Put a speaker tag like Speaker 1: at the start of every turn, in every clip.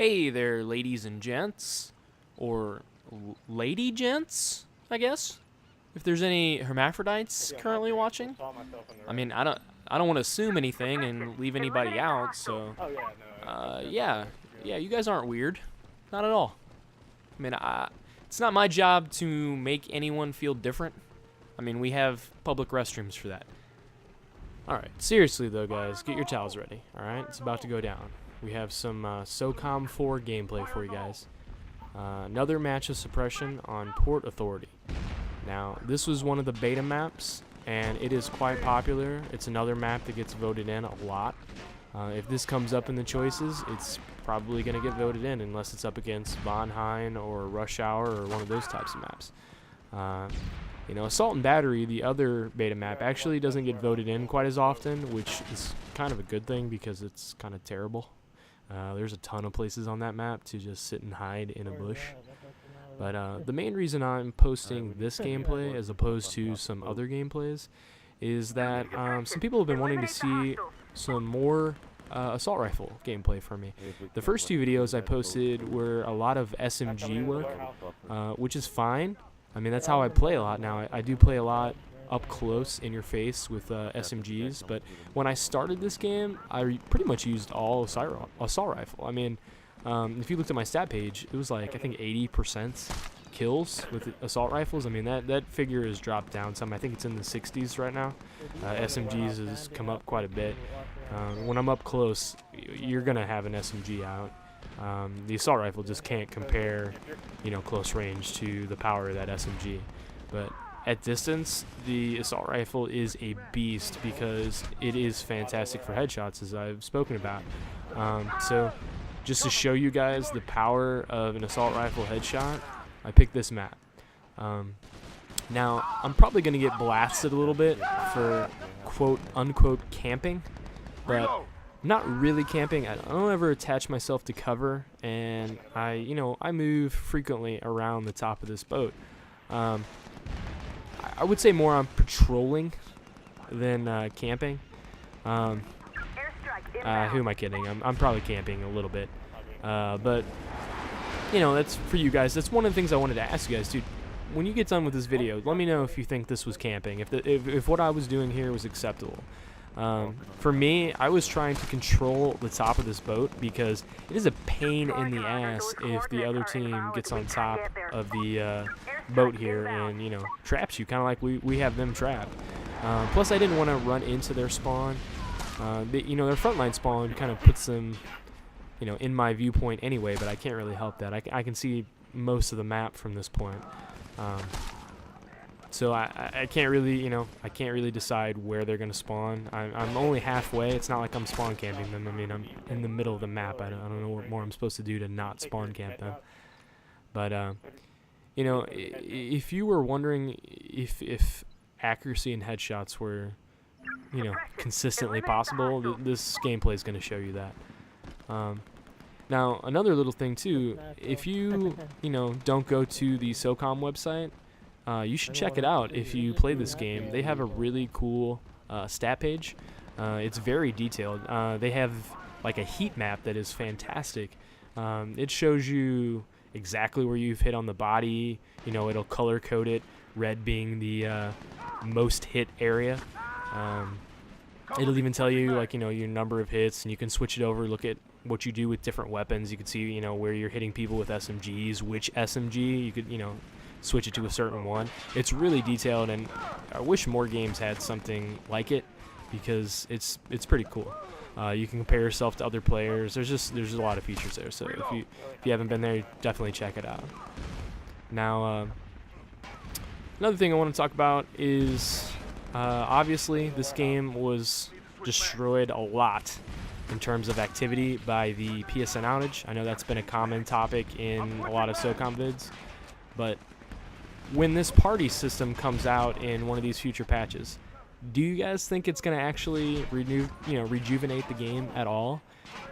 Speaker 1: Hey there, ladies and gents, or lady gents, I guess. If there's any hermaphrodites currently watching, I mean, I don't want to assume anything and leave anybody out. So, yeah, you guys aren't weird, not at all. I mean, it's not my job to make anyone feel different. I mean, we have public restrooms for that. All right, seriously though, guys, get your towels ready. All right, it's about to go down. We have some SOCOM 4 gameplay for you guys. Another match of Suppression on Port Authority. Now, this was one of the beta maps, and it is quite popular. It's another map that gets voted in a lot. If this comes up in the choices, it's probably going to get voted in unless it's up against Von Hein or Rush Hour or one of those types of maps. You know, Assault and Battery, the other beta map, actually doesn't get voted in quite as often, which is kind of a good thing because it's kind of terrible. There's a ton of places on that map to just sit and hide in a bush. But the main reason I'm posting this gameplay as opposed to some other gameplays is that some people have been wanting to see some more assault rifle gameplay from me. The first two videos I posted were a lot of SMG work, which is fine. I mean, that's how I play a lot now. I do play a lot up close in your face with SMGs, but when I started this game, I pretty much used all assault rifle. I mean, if you looked at my stat page, it was like, I think 80% kills with assault rifles. I mean, that figure has dropped down some. I think it's in the 60s right now. SMGs has come up quite a bit. When I'm up close, you're gonna have an SMG out. The assault rifle just can't compare, you know, close range to the power of that SMG. But at distance, the assault rifle is a beast because it is fantastic for headshots, as I've spoken about. So just to show you guys the power of an assault rifle headshot, I picked this map. Now, I'm probably going to get blasted a little bit for quote-unquote camping, but not really camping. I don't ever attach myself to cover, and I move frequently around the top of this boat. I would say more I'm patrolling than camping. Who am I kidding? I'm probably camping a little bit. But, you know, that's for you guys. That's one of the things I wanted to ask you guys, dude. When you get done with this video, let me know if you think this was camping, if what I was doing here was acceptable. For me, I was trying to control the top of this boat because it is a pain in the ass if the other team gets on top of the boat here and, you know, traps you, kind of like we have them trapped. Plus, I didn't want to run into their spawn. Their frontline spawn kind of puts them, you know, in my viewpoint anyway, but I can't really help that. I can see most of the map from this point. So I can't really decide where they're gonna spawn. I'm only halfway. It's not like I'm spawn camping them. I mean, I'm in the middle of the map. I don't know what more I'm supposed to do to not spawn camp them. But you know, if you were wondering if accuracy and headshots were, you know, consistently possible, this gameplay is gonna show you that. Now, another little thing too, if you don't go to the SOCOM website, you should check it out if you play this game. They have a really cool stat page. It's very detailed. They have like a heat map that is fantastic. It shows you exactly where you've hit on the body. You know, it'll color code it, red being the most hit area. It'll even tell you, like, you know, your number of hits, and you can switch it over, look at what you do with different weapons. You can see, you know, where you're hitting people with SMGs, which SMG, you could, you know, switch it to a certain one. It's really detailed, and I wish more games had something like it because it's pretty cool. You can compare yourself to other players. There's a lot of features there. So if you haven't been there, definitely check it out. Now, another thing I want to talk about is obviously this game was destroyed a lot in terms of activity by the PSN outage. I know that's been a common topic in a lot of SOCOM vids, but when this party system comes out in one of these future patches, do you guys think it's going to actually rejuvenate the game at all?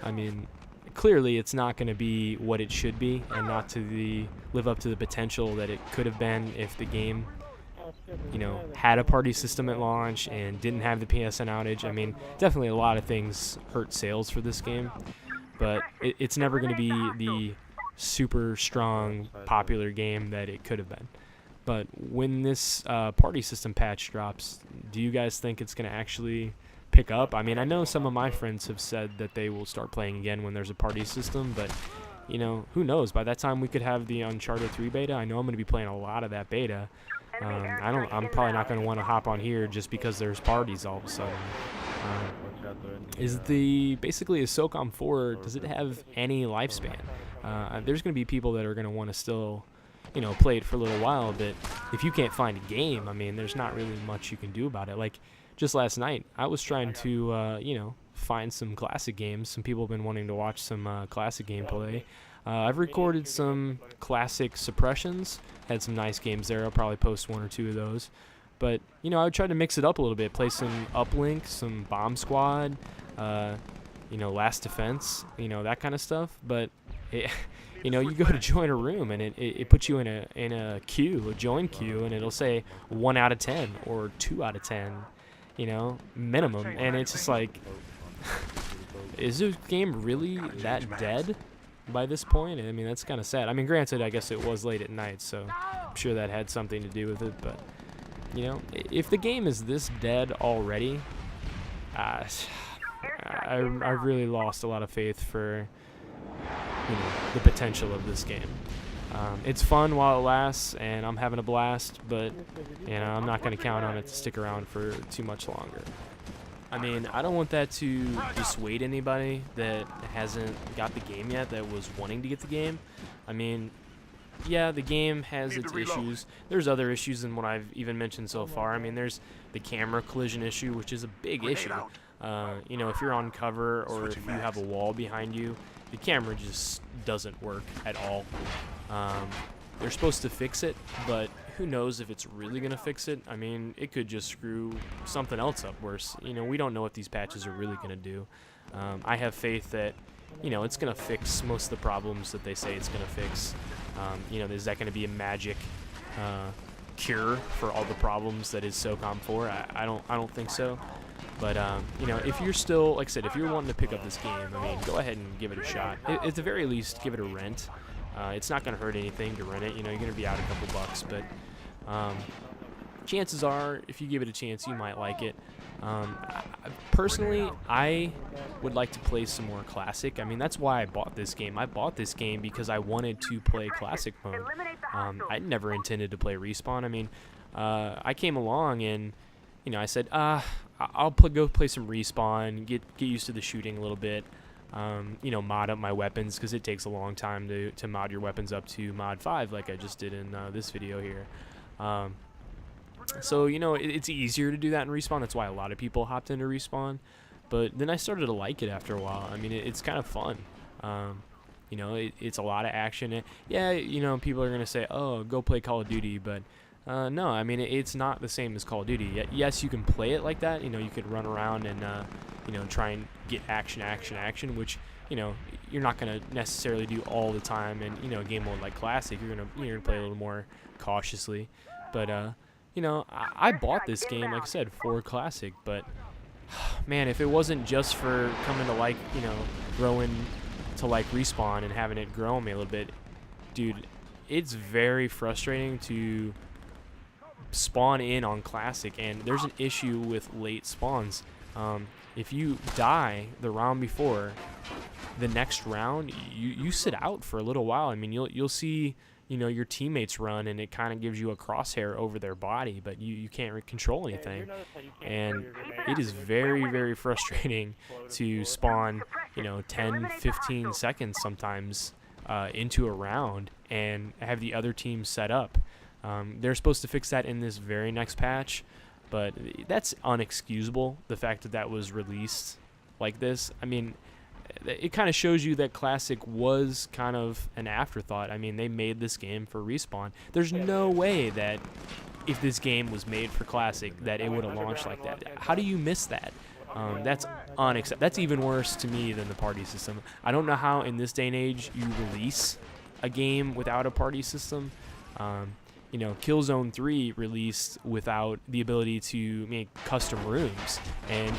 Speaker 1: I mean, clearly it's not going to be what it should be and not to live up to the potential that it could have been if the game, you know, had a party system at launch and didn't have the PSN outage. I mean, definitely a lot of things hurt sales for this game. but it's never going to be the super strong, popular game that it could have been. But when this party system patch drops, do you guys think it's going to actually pick up? I mean, I know some of my friends have said that they will start playing again when there's a party system, but you know, who knows? By that time, we could have the Uncharted 3 beta. I know I'm going to be playing a lot of that beta. I'm probably not going to want to hop on here just because there's parties all of a sudden. Basically a SOCOM 4, does it have any lifespan? There's going to be people that are going to want to still, you know, play it for a little while, but if you can't find a game, I mean, there's not really much you can do about it. Like, just last night, I was trying to, you know, find some classic games. Some people have been wanting to watch some classic gameplay. I've recorded some classic Suppressions, had some nice games there. I'll probably post 1 or 2 of those. But, you know, I would try to mix it up a little bit, play some Uplink, some Bomb Squad, you know, Last Defense, you know, that kind of stuff. But, you know, you go to join a room and it puts you in a queue, a join queue, and it'll say 1 out of 10 or 2 out of 10, you know, minimum. And it's just like, is this game really that dead by this point? I mean, that's kind of sad. I mean, granted, I guess it was late at night, so I'm sure that had something to do with it. But, you know, if the game is this dead already, I've really lost a lot of faith for, you know, the potential of this game. It's fun while it lasts, and I'm having a blast, but, you know, I'm not going to count on it to stick around for too much longer. I mean, I don't want that to dissuade anybody that hasn't got the game yet, that was wanting to get the game. I mean, yeah, the game has its issues. There's other issues than what I've even mentioned so far. I mean, there's the camera collision issue, which is a big issue. You know, if you're on cover or if you have a wall behind you, the camera just doesn't work at all. They're supposed to fix it, but who knows if it's really going to fix it. I mean, it could just screw something else up worse. You know, we don't know what these patches are really going to do. I have faith that, you know, it's going to fix most of the problems that they say it's going to fix. You know, is that going to be a magic cure for all the problems that is SOCOM 4? I don't think so. But, you know, if you're still, like I said, if you're wanting to pick up this game, I mean, go ahead and give it a shot. At the very least, give it a rent. It's not going to hurt anything to rent it. You know, you're going to be out a couple bucks, but chances are, if you give it a chance, you might like it. Personally, I would like to play some more Classic. I mean, that's why I bought this game. I bought this game because I wanted to play Classic mode. I never intended to play Respawn. I mean, I came along and, you know, I said, I'll go play some Respawn, get used to the shooting a little bit. You know, mod up my weapons, because it takes a long time to mod your weapons up to mod 5, like I just did in this video here. So, you know, it's easier to do that in Respawn. That's why a lot of people hopped into Respawn. But then I started to like it after a while. I mean, it's kind of fun. You know, it's a lot of action. Yeah, you know, people are going to say, oh, go play Call of Duty, but no, I mean, it's not the same as Call of Duty. Yes, you can play it like that. You know, you could run around and, you know, try and get action, which, you know, you're not going to necessarily do all the time. And, you know, a game mode like Classic, you're gonna play a little more cautiously. But, you know, I bought this game, like I said, for Classic. But, man, if it wasn't just for coming to like, you know, growing to like Respawn and having it grow on me a little bit, dude, it's very frustrating to spawn in on Classic, and there's an issue with late spawns. If you die the round before, the next round you sit out for a little while. I mean, you'll see, you know, your teammates run, and it kind of gives you a crosshair over their body, but you can't control anything. And it is very, very frustrating to spawn, you know, 10-15 seconds sometimes into a round and have the other team set up. They're supposed to fix that in this very next patch, but that's unexcusable, the fact that that was released like this. I mean, it kind of shows you that Classic was kind of an afterthought. I mean, they made this game for Respawn. There's no way that if this game was made for Classic that it would have launched like that. How do you miss that? That's unacceptable. That's even worse to me than the party system. I don't know how in this day and age you release a game without a party system. Killzone 3 released without the ability to make custom rooms, and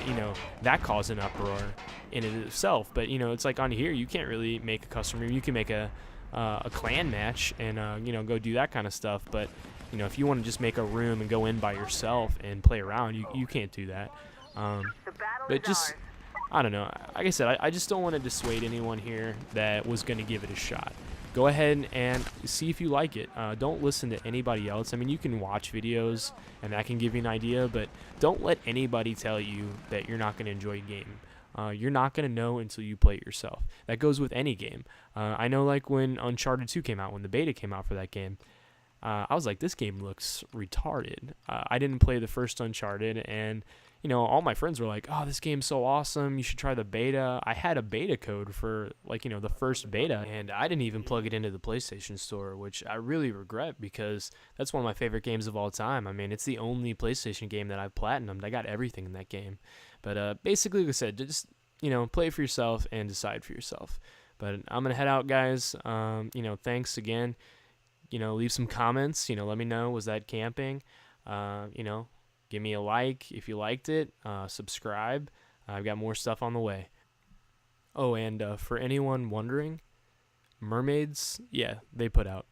Speaker 1: that caused an uproar in it itself. But it's like on here you can't really make a custom room. You can make a clan match and go do that kind of stuff, but if you want to just make a room and go in by yourself and play around, you can't do that. But just, I don't know, like I said, I just don't want to dissuade anyone here that was going to give it a shot. Go ahead and see if you like it. Don't listen to anybody else. I mean, you can watch videos and that can give you an idea, but don't let anybody tell you that you're not going to enjoy a game. You're not going to know until you play it yourself. That goes with any game. I know, like when Uncharted 2 came out, when the beta came out for that game, I was like, this game looks retarded. I didn't play the first Uncharted, and all my friends were like, oh, this game's so awesome, you should try the beta. I had a beta code for the first beta, and I didn't even plug it into the PlayStation Store, which I really regret, because that's one of my favorite games of all time. I mean, it's the only PlayStation game that I've platinumed. I got everything in that game. But basically, like I said, just play it for yourself and decide for yourself. But I'm gonna head out, guys. Thanks again. Leave some comments. Let me know, was that camping? Give me a like if you liked it. Subscribe. I've got more stuff on the way. Oh, and for anyone wondering, mermaids, yeah, they put out.